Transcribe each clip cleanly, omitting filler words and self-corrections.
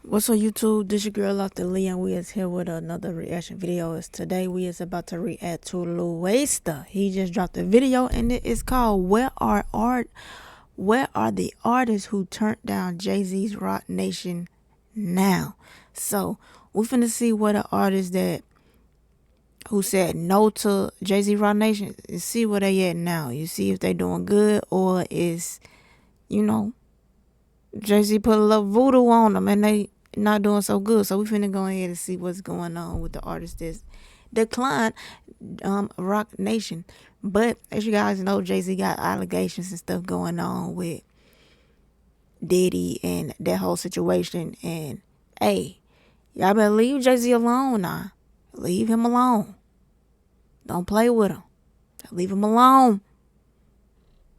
What's up YouTube? This your girl off the Lee and we is here with another reaction video. Today we is about to react to Lil Wasta. He just dropped a video and it is called Where Are the Artists Who Turned Down Jay-Z's Rock Nation Now? So we finna see what the artists that who said no to Jay-Z Rock Nation and see where they at now. You see if they doing good or is, Jay-Z put a little voodoo on them and they not doing so good. So we finna go ahead and see what's going on with the artists that declined Rock Nation. But as you guys know, Jay-Z got allegations and stuff going on with Diddy and that whole situation. And hey, y'all better leave Jay-Z alone now. Leave him alone. Don't play with him. Leave him alone.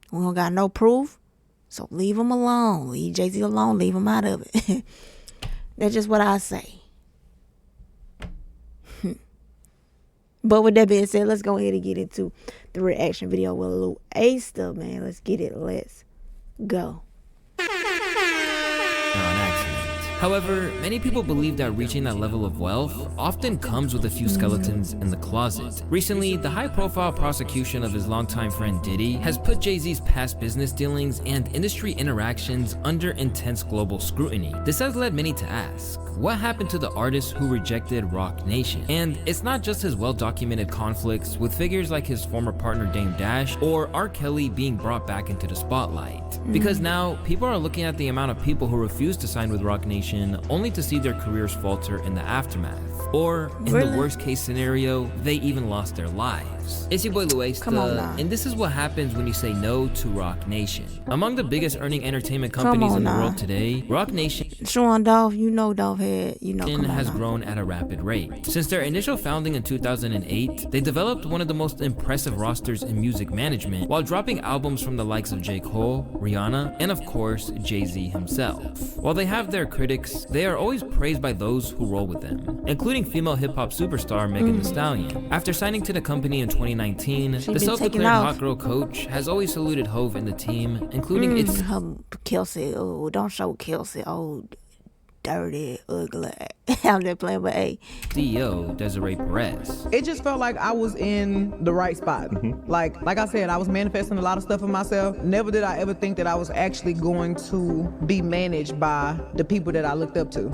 We don't got no proof. So leave him alone. Leave Jay-Z alone. Leave him out of it. That's just what I say. But with that being said, let's go ahead and get into the reaction video with Lil Wasta, man. Let's get it. Let's go. On accident. However, many people believe that reaching that level of wealth often comes with a few skeletons in the closet. Recently, the high-profile prosecution of his longtime friend Diddy has put Jay-Z's past business dealings and industry interactions under intense global scrutiny. This has led many to ask, what happened to the artist who rejected Rock Nation? And it's not just his well-documented conflicts with figures like his former partner Dame Dash or R. Kelly being brought back into the spotlight. Because now, people are looking at the amount of people who refuse to sign with Rock Nation only to see their careers falter in the aftermath. Or, in the worst case scenario, they even lost their lives. It's your boy Lil Wasta, and this is what happens when you say no to Rock Nation. Among the biggest earning entertainment companies in the world today, Rock Nation Dolph, Dolph had, has grown at a rapid rate. Since their initial founding in 2008, they developed one of the most impressive rosters in music management while dropping albums from the likes of J. Cole, Rihanna, and of course, Jay-Z himself. While they have their critics, they are always praised by those who roll with them, including female hip-hop superstar Megan Thee Stallion. After signing to the company in 2019, the self-declared hot girl coach has always saluted Hove and the team, including its Kelsey. Oh, don't show Kelsey. Oh, dirty, ugly. I'm just playing with A. CEO, Desiree Perez. It just felt like I was in the right spot. Like I said, I was manifesting a lot of stuff for myself. Never did I ever think that I was actually going to be managed by the people that I looked up to.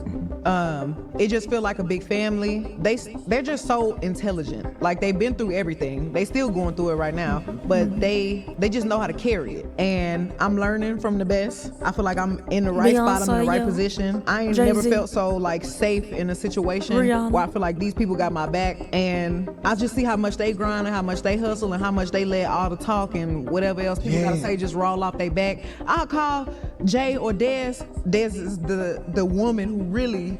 It just felt like a big family. They're just so intelligent. Like they've been through everything. They still going through it right now, but they just know how to carry it. And I'm learning from the best. I feel like I'm in the right spot. I'm in the right position. I ain't never felt so like safe in a situation where I feel like these people got my back, and I just see how much they grind and how much they hustle and how much they let all the talk and whatever else people gotta say just roll off their back. I'll call Jay or Des. Des is the woman who really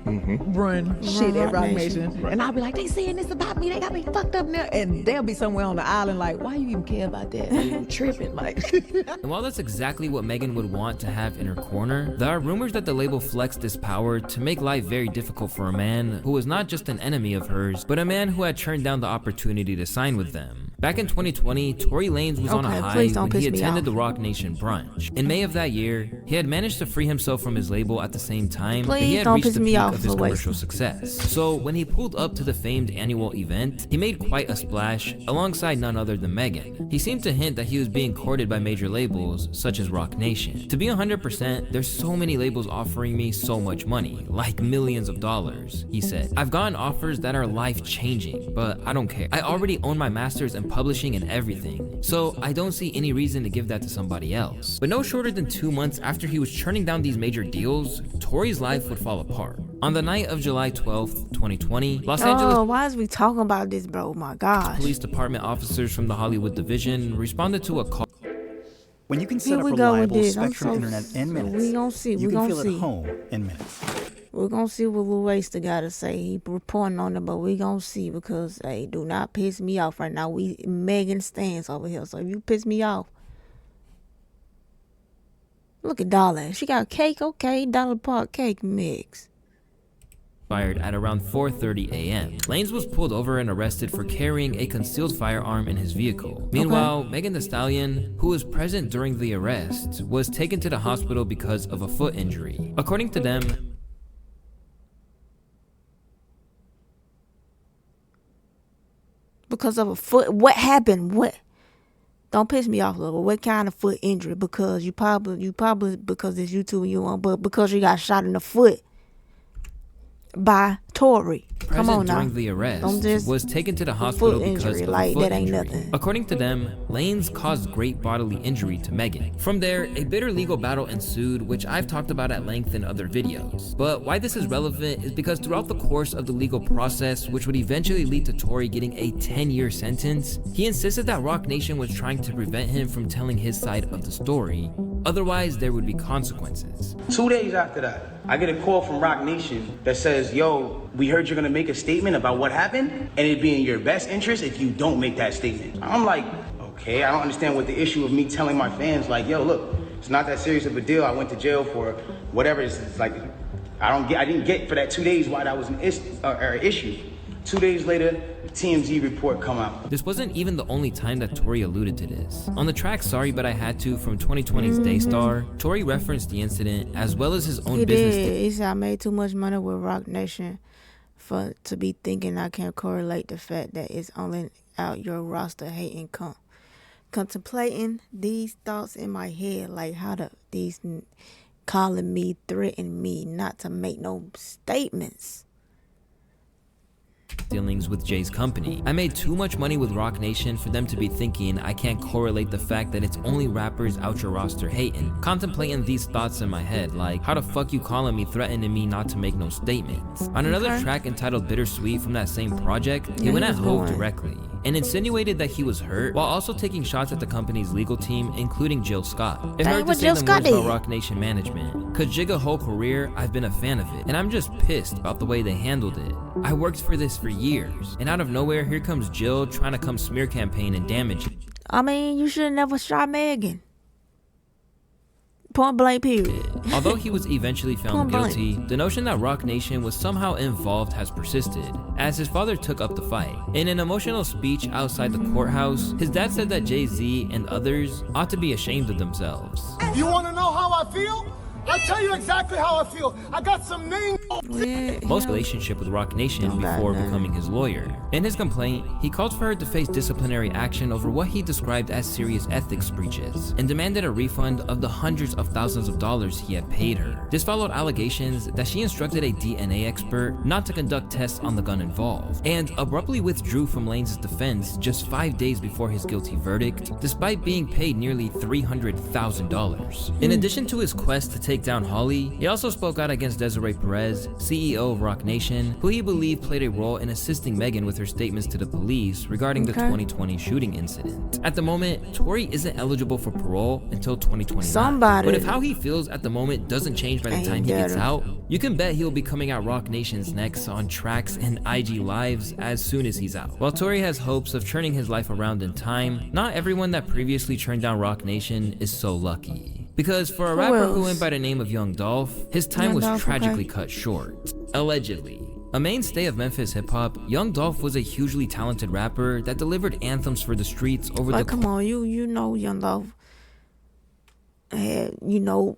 run shit at Rock Nation. And I'll be like, they saying this about me, they got me fucked up now, and they'll be somewhere on the island like, why you even care about that? You tripping like. And while that's exactly what Megan would want to have in her corner, there are rumors that the label flexed this power to make life very difficult for a man who was not just an enemy of hers, but a man who had turned down the opportunity to sign with them. Back in 2020, Tory Lanez was on a high when he attended the Rock Nation brunch. In May of that year, he had managed to free himself from his label at the same time that he had reached the peak of his commercial success. So when he pulled up to the famed annual event, he made quite a splash alongside none other than Megan. He seemed to hint that he was being courted by major labels such as Rock Nation. To be 100%, there's so many labels offering me so much money, like millions of dollars, he said. I've gotten offers that are life-changing, but I don't care. I already own my master's in publishing and everything, so I don't see any reason to give that to somebody else. But no shorter than 2 months after he was churning down these major deals, Tory's life would fall apart. On the night of July 12th, 2020, Los Angeles why is we talking about this, bro? My gosh. Police department officers from the Hollywood division responded to a call. When you can set up reliable Spectrum internet in minutes, you can feel at home in minutes. We're gonna see what Lil Wasta got to say. He reporting on it, but we gonna see because, hey, do not piss me off right now. We Megan stands over here, so if you piss me off, look at Dollar. She got cake, okay, Dollar Park cake mix. Fired at around 4:30 a.m. Lanez was pulled over and arrested for carrying a concealed firearm in his vehicle. Meanwhile, Megan Thee Stallion, who was present during the arrest, was taken to the hospital because of a foot injury. According to them, Because of a foot. What happened? What? Don't piss me off, Lola. What kind of foot injury? Because you probably because it's YouTube and you want, but because you got shot in the foot by Tory. Come on now. During the arrest, was taken to the hospital because of a foot injury. Nothing. According to them, Lanez caused great bodily injury to Megan. From there, a bitter legal battle ensued, which I've talked about at length in other videos. But why this is relevant is because throughout the course of the legal process, which would eventually lead to Tory getting a 10-year sentence, he insisted that Roc Nation was trying to prevent him from telling his side of the story. Otherwise, there would be consequences. 2 days after that, I get a call from Roc Nation that says, yo, we heard you're gonna make a statement about what happened, and it'd be in your best interest if you don't make that statement. I'm like, okay, I don't understand what the issue of me telling my fans, like, yo, look, it's not that serious of a deal. I went to jail for whatever. It's like, I didn't get for that 2 days why that was an issue. 2 days later, the TMZ report come out. This wasn't even the only time that Tory alluded to this. On the track Sorry But I Had To from 2020's Daystar, Tory referenced the incident as well as his own business. He said, I made too much money with Roc Nation to be thinking I can correlate the fact that it's only out your roster hating contemplating these thoughts in my head, like how these calling me, threatening me not to make no statements. Dealings with Jay's company. I made too much money with Roc Nation for them to be thinking I can't correlate the fact that it's only rappers out your roster hating. Contemplating these thoughts in my head, like how the fuck you calling me, threatening me not to make no statements. On another track entitled Bittersweet from that same project, he went at Hov directly and insinuated that he was hurt while also taking shots at the company's legal team, including Jill Scott. It hurt to say the words about Roc Nation management, cause Jigga whole career I've been a fan of it, and I'm just pissed about the way they handled it. I worked for this for years, and out of nowhere here comes Jill trying to come smear campaign and damage it. I mean, you should have never shot Megan. Point blank period. Although he was eventually found guilty, the notion that Roc Nation was somehow involved has persisted, as his father took up the fight. In an emotional speech outside the courthouse, his dad said that Jay-Z and others ought to be ashamed of themselves. You want to know how I feel? I'll tell you exactly how I feel. I got some names. Most relationship with Roc Nation before becoming his lawyer. In his complaint, he called for her to face disciplinary action over what he described as serious ethics breaches and demanded a refund of the hundreds of thousands of dollars he had paid her. This followed allegations that she instructed a DNA expert not to conduct tests on the gun involved and abruptly withdrew from Lanez's defense just 5 days before his guilty verdict, despite being paid nearly $300,000. In addition to his quest to take down Holly, he also spoke out against Desiree Perez, CEO of Roc Nation, who he believed played a role in assisting Megan with her statements to the police regarding the 2020 shooting incident. At the moment, Tory isn't eligible for parole until 2029. But if how he feels at the moment doesn't change by the time he gets out, you can bet he'll be coming at Roc Nation's next on tracks and IG lives as soon as he's out. While Tory has hopes of turning his life around in time, not everyone that previously turned down Roc Nation is so lucky. Because for a rapper who went by the name of Young Dolph, his time was tragically cut short. Allegedly. A mainstay of Memphis hip-hop, Young Dolph was a hugely talented rapper that delivered anthems for the streets over the... Come on, you know Young Dolph had,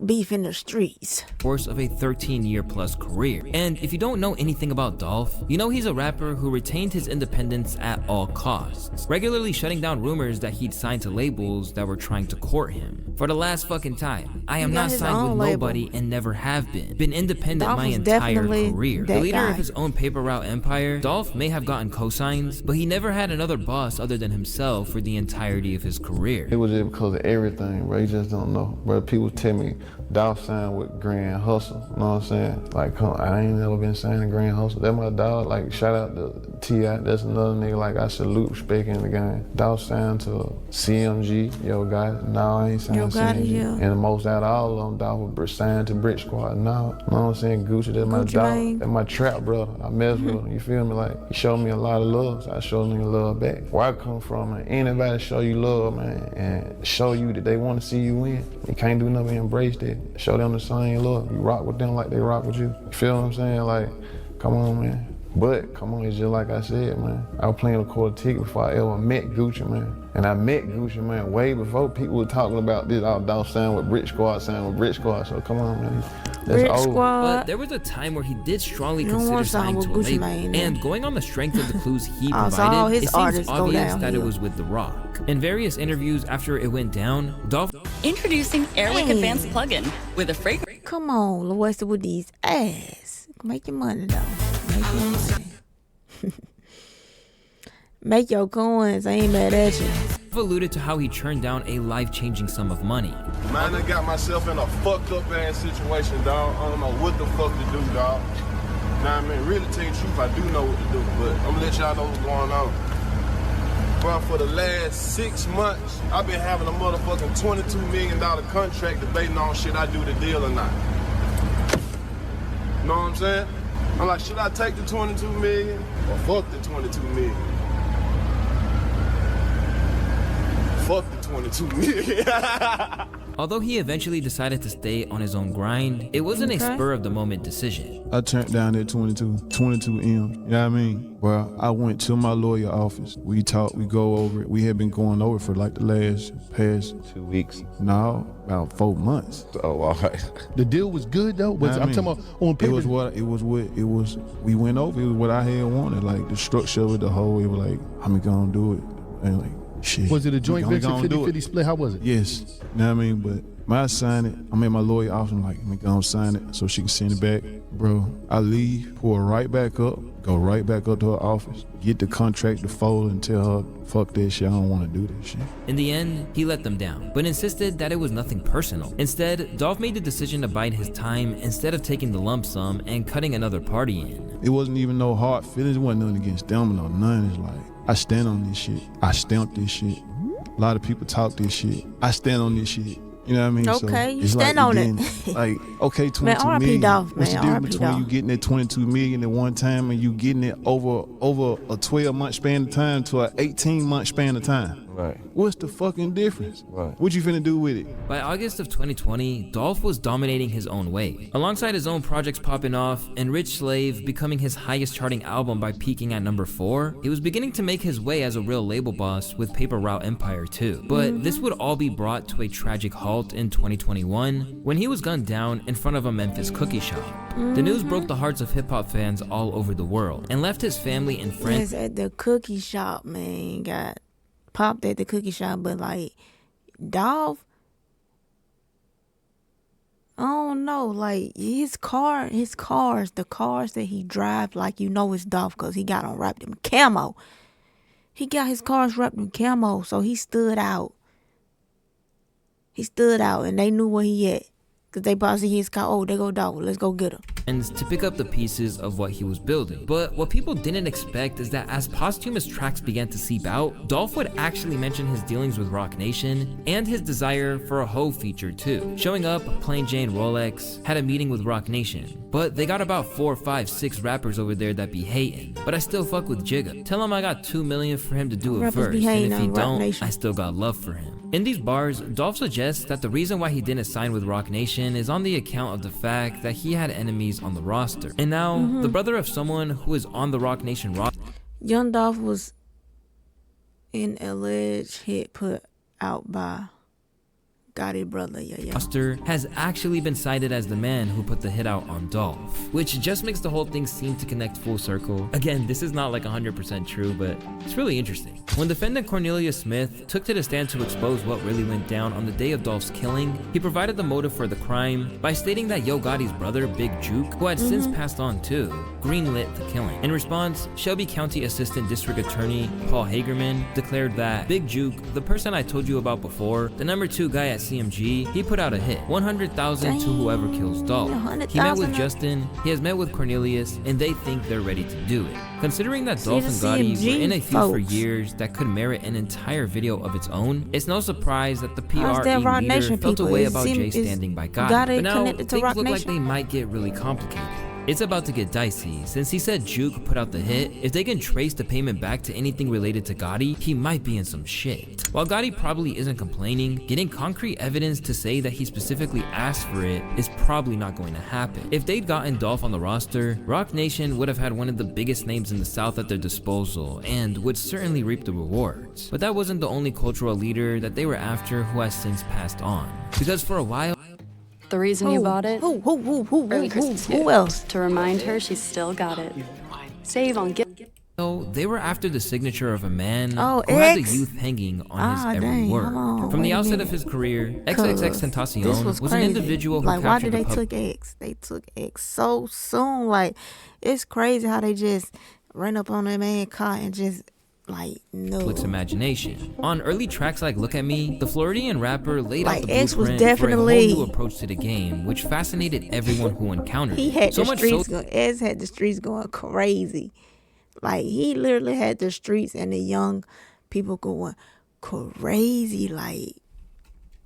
beef in the streets. Course of a 13-year-plus career. And if you don't know anything about Dolph, you know he's a rapper who retained his independence at all costs, regularly shutting down rumors that he'd signed to labels that were trying to court him. For the last fucking time, I am not signed with nobody and never have been. Been independent my entire career. The leader of his own paper route empire, Dolph may have gotten cosigns, but he never had another boss other than himself for the entirety of his career. It was just because of everything, bro. You just don't know. But people tell me Dolph signed with Grand Hustle. You know what I'm saying? Like, I ain't never been signed to Grand Hustle. That my dog. Like, shout out to T.I. That's another nigga. Like, I salute, respect in the game. Dolph signed to CMG. Yo, guys. No, I ain't signed to CMG. Yeah. And the most out of all of them, Dolph was signed to Brick Squad. No, you know what I'm saying? Gucci, that's my dog. That's my trap brother. I mess with him. You feel me? Like, he showed me a lot of love, so I showed him love back. Where I come from, man, anybody show you love, man, and show you that they want to see you win. You can't do nothing but embrace that. Show them the same love. You rock with them like they rock with you. You feel what I'm saying? Like, come on, man. But come on, it's just like I said, man. I was playing a quarter ticket before I ever met Gucci, man. And I met Gucci, man, way before people were talking about this. I was saying with Brick Squad, so come on, man. That's over. Squad. But there was a time where he did strongly consider signing to a label. And going on the strength of the clues he provided, it seems obvious that it was with The Rock. In various interviews after it went down, Dolph... Introducing Airwick Advanced Plugin with a fragrance. Come on, Louisa, with these ass. Make your money, though. Make your money. Make your coins. I ain't mad at you. alluded to how he turned down a life-changing sum of money. Man, I got myself in a fucked up ass situation, dog. I don't know what the fuck to do, dog. Nah, I mean, really tell you the truth, I do know what to do, but I'm gonna let y'all know what's going on. Bro, for the last 6 months, I've been having a motherfucking $22 million contract debating on should I do the deal or not. You know what I'm saying? I'm like, should I take the 22 million or fuck the 22 million? Fuck the 22 million. Although he eventually decided to stay on his own grind, it wasn't a spur-of-the-moment decision. I turned down that 22M, you know what I mean? Well, I went to my lawyer office. We talked, we go over it. We had been going over it for like the past 2 weeks. No, about 4 months. Oh, all right. The deal was good though? I'm talking about on paper. It was, we went over, it was what I had wanted, like the structure of it, the whole, it was like, I'm gonna do it. And like, shit. Was it a joint venture 50-50 split? How was it? Yes. You know what I mean? But when I signed it, I'm at my lawyer office, I'm like, I'm gonna sign it so she can send it back. Bro, I leave, pull her right back up, go right back up to her office, get the contract to fold and tell her, fuck that shit, I don't wanna do this shit. In the end, he let them down, but insisted that it was nothing personal. Instead, Dolph made the decision to bide his time instead of taking the lump sum and cutting another party in. It wasn't even no hard feelings, it wasn't nothing against them or none. It's like, I stand on this shit. I stamped this shit. A lot of people talk this shit. I stand on this shit. You know what I mean? Okay, so you stand on it. Like, okay, 22 man, million. Dolph, what's the man, difference between you getting that 22 million at one time and you getting it over a 12-month span of time to an 18-month span of time? Right. What's the fucking difference? Right. What you finna do with it? By August of 2020, Dolph was dominating his own way. Alongside his own projects popping off and Rich Slave becoming his highest charting album by peaking at number 4, he was beginning to make his way as a real label boss with Paper Route Empire too. But this would all be brought to a tragic halt in 2021 when he was gunned down in front of a Memphis cookie shop. The news broke the hearts of hip-hop fans all over the world and left his family and friends yes, at the cookie shop, man. Got popped at the cookie shop, but like Dolph, I don't know, like the cars that he drives, like you know it's Dolph because he got on wrapped in camo. He got his cars wrapped in camo, so he stood out. And they knew where he at. Because they probably see his car, oh, there go Dolph, let's go get him. And to pick up the pieces of what he was building. But what people didn't expect is that as posthumous tracks began to seep out, Dolph would actually mention his dealings with Roc Nation and his desire for a hoe feature too. Showing up, plain Jane Rolex, had a meeting with Roc Nation. But they got about 4, 5, 6 rappers over there that be hating. But I still fuck with Jigga. Tell him I got $2 million for him to do a verse, and if he don't, I still got love for him. In these bars, Dolph suggests that the reason why he didn't sign with Roc Nation is on the account of the fact that he had enemies on the roster. And now, the brother of someone who is on the Roc Nation roster, Young Dolph was an alleged hit put out by Gotti brother, has actually been cited as the man who put the hit out on Dolph, which just makes the whole thing seem to connect full circle. Again, this is not like 100% true, but it's really interesting. When defendant Cornelius Smith took to the stand to expose what really went down on the day of Dolph's killing, he provided the motive for the crime by stating that Yo Gotti's brother, Big Juke, who had since passed on too, greenlit the killing. In response, Shelby County Assistant District Attorney Paul Hagerman declared that Big Juke, the person I told you about before, the number 2 guy at CMG, he put out a hit, 100,000 to whoever kills Dolph. He met with Justin, he has met with Cornelius, and they think they're ready to do it. Considering that Dolph and Gotti were in a feud for years that could merit an entire video of its own, it's no surprise that the PRE leader felt a way about Jay standing by Gotti. But now, things look like they might get really complicated. It's about to get dicey, since he said Juke put out the hit. If they can trace the payment back to anything related to Gotti, he might be in some shit. While Gotti probably isn't complaining, getting concrete evidence to say that he specifically asked for it is probably not going to happen. If they'd gotten Dolph on the roster, Roc Nation would have had one of the biggest names in the South at their disposal and would certainly reap the rewards. But that wasn't the only cultural leader that they were after who has since passed on. Because for a while, the reason you bought it? Early Christmas gift. Who else? To remind her she's still got it. Save on gift. So they were after the signature of a man who X? had the youth hanging on his every dang, word. hold on, From the wait a outset minute. of his career, This XXXTentacion was crazy. an individual who like, why captured did they the took X? They took X so soon. Like, it's crazy how they just ran up on that man car and just like no. public's imagination. On early tracks like Look at Me, the Floridian rapper laid out Like, the X was blueprint for a definitely- whole new approach to the game, which fascinated everyone who encountered He it. had So the much streets so going. X had the streets going crazy. Like, he literally had the streets and the young people going crazy. Like,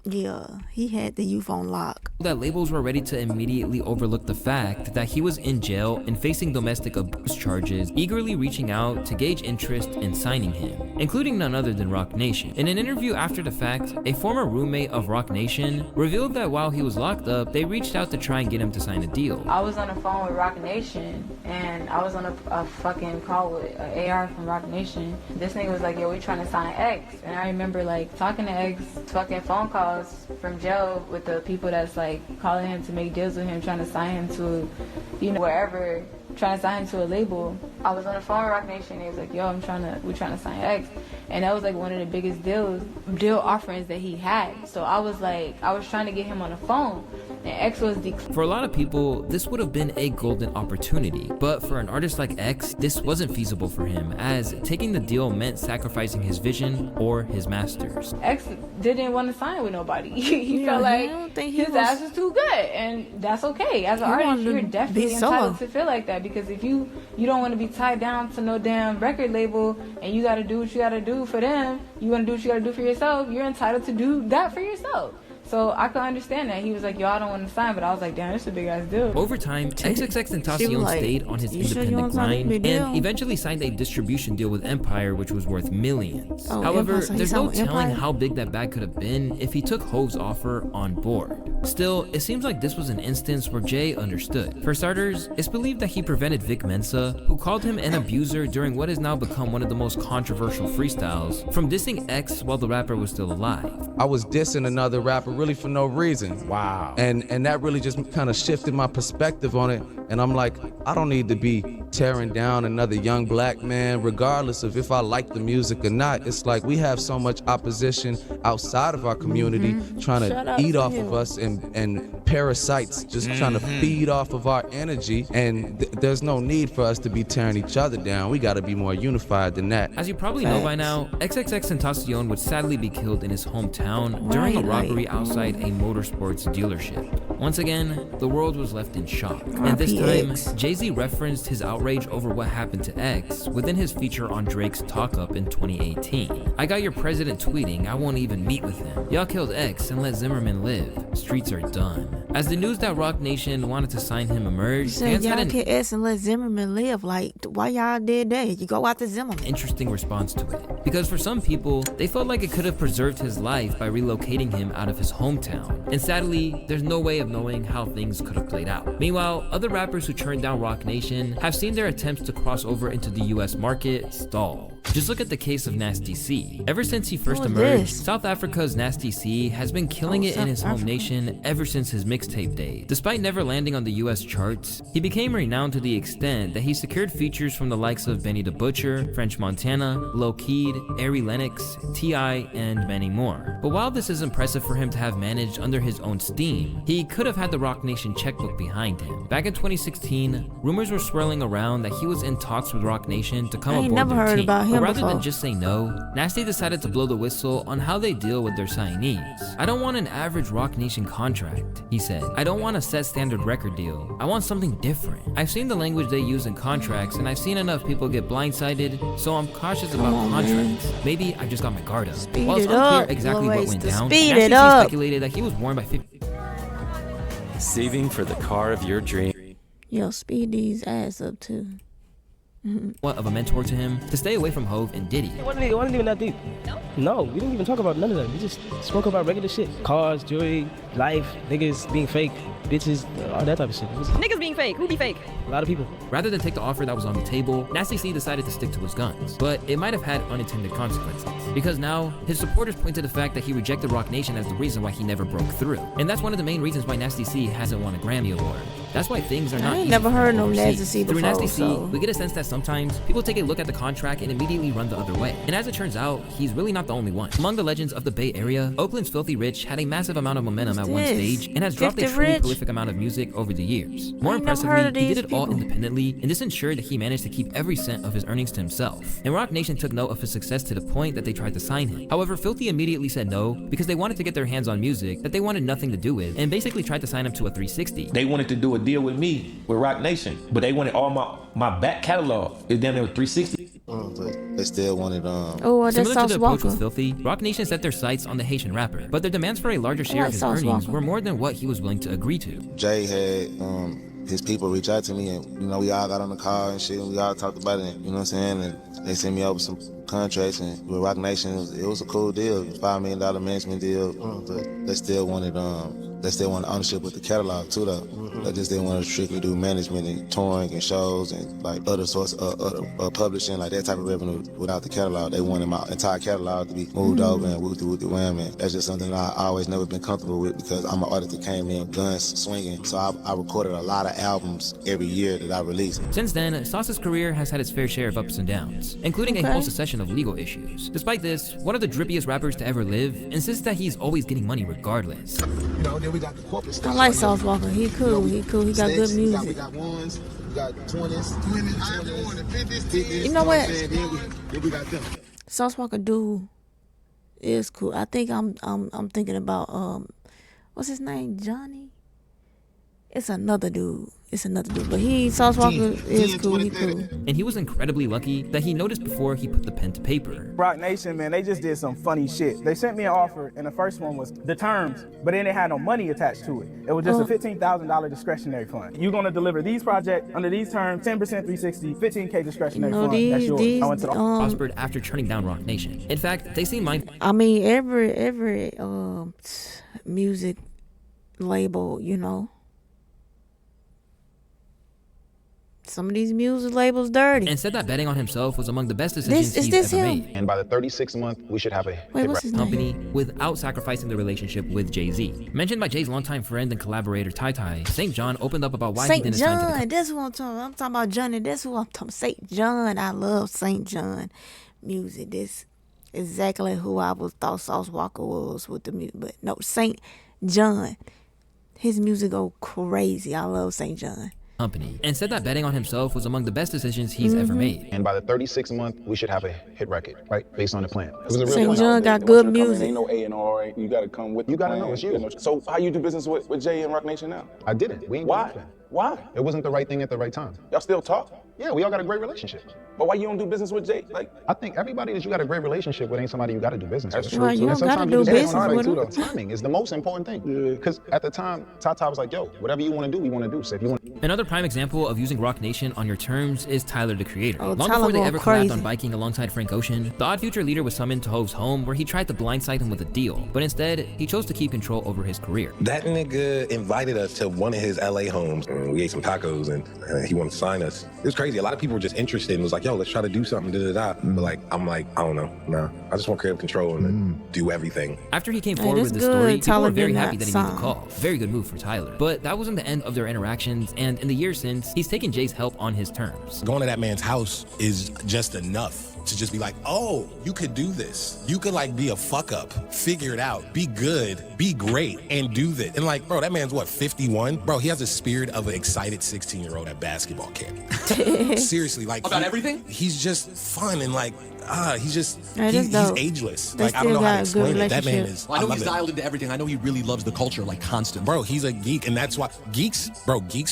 yeah, he had the youth on lock. that labels were ready to immediately overlook the fact that he was in jail and facing domestic abuse charges, eagerly reaching out to gauge interest in signing him, including none other than Roc Nation. In an interview after the fact, a former roommate of Roc Nation revealed that while he was locked up, they reached out to try and get him to sign a deal. I was on the phone with Roc Nation, and I was on a fucking call with AR from Roc Nation. This nigga was like, yo, we trying to sign X. And I remember like talking to X, fucking phone calls from jail with the people that's like calling him to make deals with him, trying to sign him to, you know, wherever, trying to sign him to a label. I was on the phone with Roc Nation, and he was like, yo, we trying to sign X. And that was like one of the biggest deal offerings that he had. So I was trying to get him on the phone, and X was For a lot of people, this would have been a golden opportunity, but for an artist like X, this wasn't feasible for him, as taking the deal meant sacrificing his vision or his masters. X didn't want to sign with nobody. He felt like his ass was too good, and that's okay. As an artist, you're definitely entitled to feel like that, because if you don't want to be tied down to no damn record label, and you got to do what you got to do for them, you want to do what you got to do for yourself, you're entitled to do that for yourself. So I could understand that. He was like, yo, I don't want to sign, but I was like, damn, this is a big ass deal. Over time, XXXTentacion stayed on his independent grind and eventually signed a distribution deal with Empire, which was worth millions. However, there's no telling how big that bag could have been if he took Hove's offer on board. Still, it seems like this was an instance where Jay understood. For starters, it's believed that he prevented Vic Mensa, who called him an abuser during what has now become one of the most controversial freestyles, from dissing X while the rapper was still alive. I was dissing another rapper really for no reason. Wow. And that really just kind of shifted my perspective on it. And I'm like, I don't need to be tearing down another young black man, regardless of if I like the music or not. It's like we have so much opposition outside of our community trying to eat off of us, and parasites just trying to feed off of our energy. And there's no need for us to be tearing each other down. We got to be more unified than that. As you probably know by now, XXXTentacion would sadly be killed in his hometown during a robbery outside a motorsports dealership. Once again, the world was left in shock. And this time, Jay-Z referenced his outrage over what happened to X within his feature on Drake's Talk Up in 2018. I got your president tweeting, I won't even meet with him. Y'all killed X and let Zimmerman live. Streets are done. As the news that Roc Nation wanted to sign him emerged, fans had an killed X and let Zimmerman live. Like, why y'all did that? You go after Zimmerman. Interesting response to it. Because for some people, they felt like it could have preserved his life by relocating him out of his hometown. And sadly, there's no way of knowing how things could have played out. Meanwhile, other rappers who turned down Roc Nation have seen their attempts to cross over into the US market stall. Just look at the case of Nasty C. Ever since he first emerged, South Africa's Nasty C has been killing it in his home nation ever since his mixtape days. Despite never landing on the US charts, he became renowned to the extent that he secured features from the likes of Benny the Butcher, French Montana, Lil Keed, Ari Lennox, T.I., and many more. But while this is impressive for him to have managed under his own steam, he could have had the Roc Nation checkbook behind him. Back in 2016, rumors were swirling around that he was in talks with Roc Nation to come aboard their team. But rather than just say no, Nasty decided to blow the whistle on how they deal with their signees. I don't want an average Roc Nation contract, he said. I don't want a set standard record deal. I want something different. I've seen the language they use in contracts, and I've seen enough people get blindsided, so I'm cautious about contracts. Maybe I just got my guard up. While it's unclear exactly what went down, Nasty speculated that he was warned by 50. Saving for the car of your dream. Yo, speed these ass up too. Of a mentor to him to stay away from Hove and Diddy. It wasn't even that deep. No, we didn't even talk about none of that. We just spoke about regular shit. Cars, jewelry, life, niggas being fake, bitches, all that type of shit. Niggas being fake. Who be fake? A lot of people. Rather than take the offer that was on the table, Nasty C decided to stick to his guns. But it might have had unintended consequences. Because now, his supporters point to the fact that he rejected Roc Nation as the reason why he never broke through. And that's one of the main reasons why Nasty C hasn't won a Grammy Award. That's why things are not I ain't easy never heard for him no overseas. Nasty C Through before, Nasty C, so. we get a sense that sometimes people take a look at the contract and immediately run the other way. And as it turns out, he's really not the only one. Among the legends of the Bay Area, Oakland's Filthy Rich had a massive amount of momentum at one stage and has dropped a truly prolific amount of music over the years. More impressively, he did it all independently, and this ensured that he managed to keep every cent of his earnings to himself. And Roc Nation took note of his success to the point that they tried to sign him. However, Filthy immediately said no because they wanted to get their hands on music that they wanted nothing to do with, and basically tried to sign him to a 360. They wanted to do a deal with me, with Roc Nation, but they wanted all my back catalog. It damn near 360. They still wanted that's Similar to Sauce the approach Walker. with Filthy, Roc Nation set their sights on the Haitian rapper, but their demands for a larger share of his Sauce earnings Walker. were more than what he was willing to agree to. Jay had his people reach out to me, and we all got on the call and shit, and we all talked about it. You know what I'm saying? And they sent me over some contracts, and with Roc Nation, it was a cool deal, $5 million management deal. But they still wanted ownership with the catalog too, though. They just didn't want to strictly do management and touring and shows and like other sorts of publishing, like that type of revenue without the catalog. They wanted my entire catalog to be moved over and whoop the wham, and that's just something that I always never been comfortable with because I'm an artist that came in guns swinging. So I recorded a lot of albums every year that I released. Since then, Sauce's career has had its fair share of ups and downs, including a whole succession of legal issues. Despite this, one of the drippiest rappers to ever live insists that he's always getting money regardless. You know, then we got the corporate stuff. I like Sauce Walker. He cool. He got good music. We got ones. We got 20s. You know what? Then we got them. Sauce Walker dude is cool. I think I'm thinking about what's his name? Johnny? It's another dude. But Sauce Walker is cool. He cool. And he was incredibly lucky that he noticed before he put the pen to paper. Roc Nation, man, they just did some funny shit. They sent me an offer, and the first one was the terms, but then it had no money attached to it. It was just a $15,000 discretionary fund. You're gonna deliver these projects under these terms, 10% 360, $15K discretionary fund. That's yours. I went to the prospered after turning down Roc Nation. In fact, they seem mindful. I mean, every music label, you know. Some of these music labels dirty. And said that betting on himself was among the best decisions he's ever made. And by the 36th month, we should have a company without sacrificing the relationship with Jay-Z. Mentioned by Jay's longtime friend and collaborator Ty Ty, St. John opened up about why he didn't sign to the John, that's what I'm talking about. I'm talking about Johnny. That's who I'm talking about. St. John. I love St. John music. This exactly who I thought Sauce Walker was with the music. But no, St. John. His music go crazy. I love St. John. Company, and said that betting on himself was among the best decisions he's ever made. And by the 36th month, we should have a hit record, right? Based on the plan. St. John got good music. Ain't no A&R. You got to come with. You got to know it's you. So how you do business with Jay and Roc Nation now? I didn't. We ain't Why? Why? It wasn't the right thing at the right time. Y'all still talk? Yeah, we all got a great relationship. But why you don't do business with Jay? Like, I think everybody that you got a great relationship with ain't somebody you got to do business with. That's true. You don't got to do business with him. Timing is the most important thing. Because at the time, Tata was like, yo, whatever you want to do, we want to do. So if you want. Another prime example of using Roc Nation on your terms is Tyler, the Creator. Oh, Long Tyler before they ever crazy. collabed on biking alongside Frank Ocean, the Odd Future leader was summoned to Hove's home where he tried to blindside him with a deal, but instead, he chose to keep control over his career. That nigga invited us to one of his LA homes, and we ate some tacos, and he wanted to sign us. It was crazy. A lot of people were just interested and was like, yo, let's try to do something, But like, I'm like, I don't know. Nah, I just want creative control and do everything. After he came forward with the story, people were very happy that he made the song. call. Very good move for Tyler. But that wasn't the end of their interactions, and in the years since, he's taken Jay's help on his terms. Going to that man's house is just enough to just be like, oh, you could do this. You could like be a fuck up, figure it out, be good, be great, and do this. And like, bro, that man's what, 51? Bro, he has the spirit of an excited 16-year-old at basketball camp. Seriously, like. About everything? He's just fun and like, he's just He's ageless. They like I don't know how to still got a explain good it. That man relationship. is. Well, I know love he's it. dialed into everything. I know he really loves the culture, like constant. Bro, he's a geek, and that's why geeks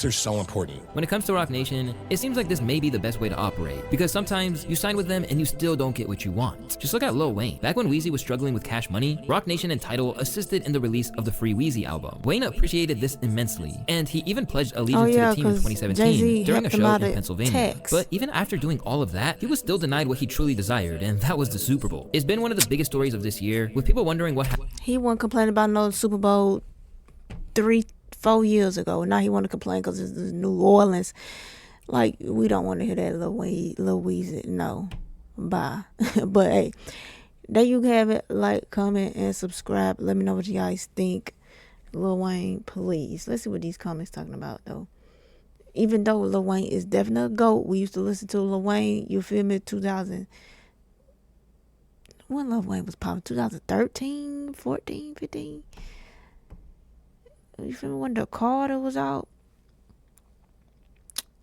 are so important. When it comes to Rock Nation, it seems like this may be the best way to operate, because sometimes you sign with them and you still don't get what you want. Just look at Lil Wayne. Back when Weezy was struggling with Cash Money, Rock Nation and Tidal assisted in the release of the Free Weezy album. Wayne appreciated this immensely, and he even pledged allegiance to the team in 2017 Jay-Z during a helped him show out in at Pennsylvania. Tex. But even after doing all of that, he was still denied what he truly desired, and that was the Super Bowl. It's been one of the biggest stories of this year, with people wondering what happened. He wasn't complaining about no Super Bowl 3-4 years ago. Now he want to complain because it's New Orleans. Like, we don't want to hear that Lil Weezy. No. Bye. But hey, there you have it. Like, comment, and subscribe. Let me know what you guys think. Lil Wayne, please. Let's see what these comments talking about, though. Even though Lil Wayne is definitely a GOAT, we used to listen to Lil Wayne, you feel me, 2000. When Lil Wayne was popping, 2013, 14, 15. You feel me, when the Carter was out?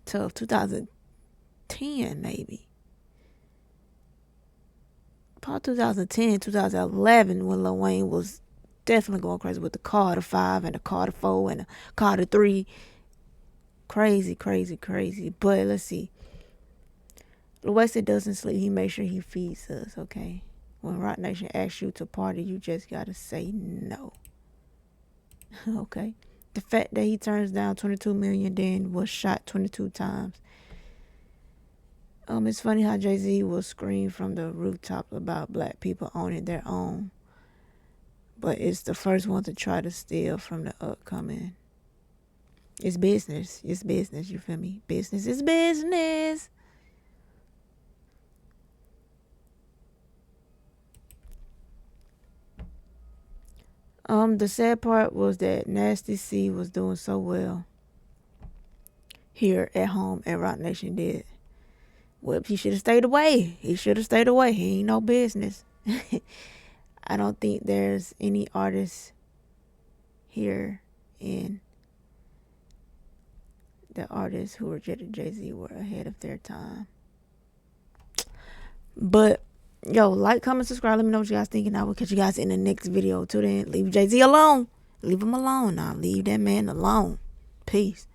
Till 2010, maybe. Probably 2010, 2011, when Lil Wayne was definitely going crazy with the Carter 5 and the Carter 4 and the Carter 3. Crazy. But let's see. Lil Weston doesn't sleep. He makes sure he feeds us, okay? When Rock Nation asks you to party, you just gotta say no. Okay? The fact that he turns down $22 million, then was shot 22 times. It's funny how Jay-Z will scream from the rooftop about black people owning their own, but it's the first one to try to steal from the upcoming. It's business. It's business, you feel me? Business is business. The sad part was that Nasty C was doing so well here at home, and Rock Nation did. Well, he should have stayed away. He ain't no business. I don't think there's any artists here in the artists who rejected Jay-Z were ahead of their time. But yo, like, comment, subscribe. Let me know what you guys think, and I will catch you guys in the next video. Till then, leave Jay-Z alone. Leave him alone now. Leave that man alone. Peace.